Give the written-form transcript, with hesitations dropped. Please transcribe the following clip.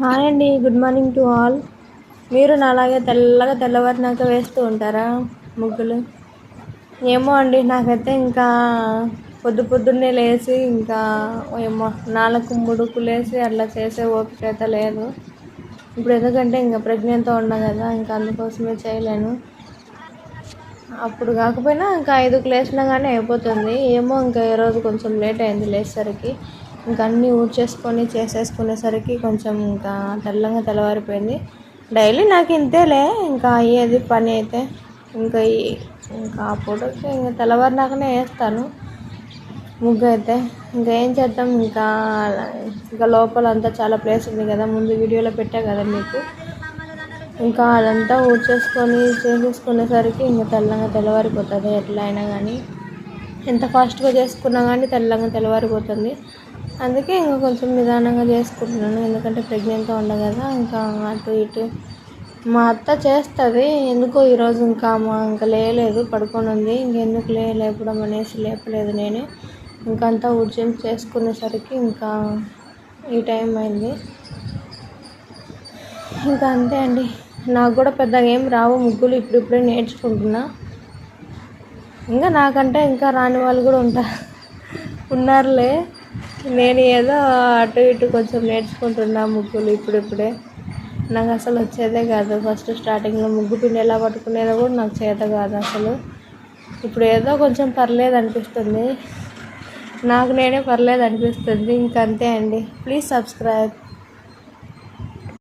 Hi అండి, good morning to all. మీరు నాలాగే తెల్లగా తెల్లవారినాక వేస్తూ ఉంటారా ముగ్గులు? ఏమో అండి, నాకైతే ఇంకా పొద్దున్నే లేచి ఇంకా ఏమో 4 ముడుకులేసి అట్లా చేసే ఓపిక అయితే లేదు ఇప్పుడు. ఎందుకంటే ఇంకా ప్రెగ్నెంట్తో ఉన్నా కదా, ఇంకా అందుకోసమే చేయలేను. అప్పుడు కాకపోయినా ఇంకా 5కి లేచినా కానీ అయిపోతుంది. ఏమో ఇంకా ఈరోజు కొంచెం లేట్ అయింది లేచేసరికి. ఇంకా అన్నీ ఊడ్చేసుకొని చేసేసుకునేసరికి కొంచెం ఇంకా తెల్లవారిపోయింది. డైలీ నాకు ఇంతేలే ఇంకా అయ్యేది పని అయితే. ఇంకా ఇంకా పూటకి ఇంకా తెల్లవారినాకనే వేస్తాను ముగ్గు అయితే. ఇంకా ఏం చేద్దాం, ఇంకా లోపల అంతా చాలా ప్లేస్ ఉంది కదా, ముందు వీడియోలో పెట్టా కదా మీకు. ఇంకా అదంతా ఊడ్చేసుకొని చేసేసుకునేసరికి ఇంకా తెల్లవారిపోతుంది. ఎట్లా అయినా కానీ ఎంత ఫాస్ట్గా చేసుకున్నా కానీ తెల్లవారిపోతుంది. అందుకే ఇంకా కొంచెం నిదానంగా చేసుకుంటున్నాను. ఎందుకంటే ప్రెగ్నెంట్గా ఉండ కదా, ఇంకా అటు ఇటు మా అత్త చేస్తుంది. ఎందుకో ఈరోజు ఇంకా లేయలేదు, పడుకొని ఉంది. ఇంకెందుకు లేపడం అనేసి లేపలేదు నేనే. ఇంకా అంతా చేసుకునేసరికి ఇంకా ఈ టైం అయింది. ఇంకా అంతే అండి. నాకు కూడా పెద్దగా ఏం రావు ముగ్గులు, ఇప్పుడిప్పుడే నేర్చుకుంటున్నా. ఇంకా నాకంటే ఇంకా రాని వాళ్ళు కూడా ఉన్నారులే. నేను ఏదో అటు ఇటు కొంచెం నేర్చుకుంటున్నా ముగ్గులు ఇప్పుడిప్పుడే. నాకు అసలు వచ్చేదే కాదు. ఫస్ట్ స్టార్టింగ్లో ముగ్గు పిండి ఎలా పట్టుకునేదో కూడా నాకు చేత కాదు అసలు. ఇప్పుడు ఏదో కొంచెం పర్లేదు అనిపిస్తుంది, నాకు నేనే పర్లేదు అనిపిస్తుంది. ఇంకంతే అండి. Please subscribe.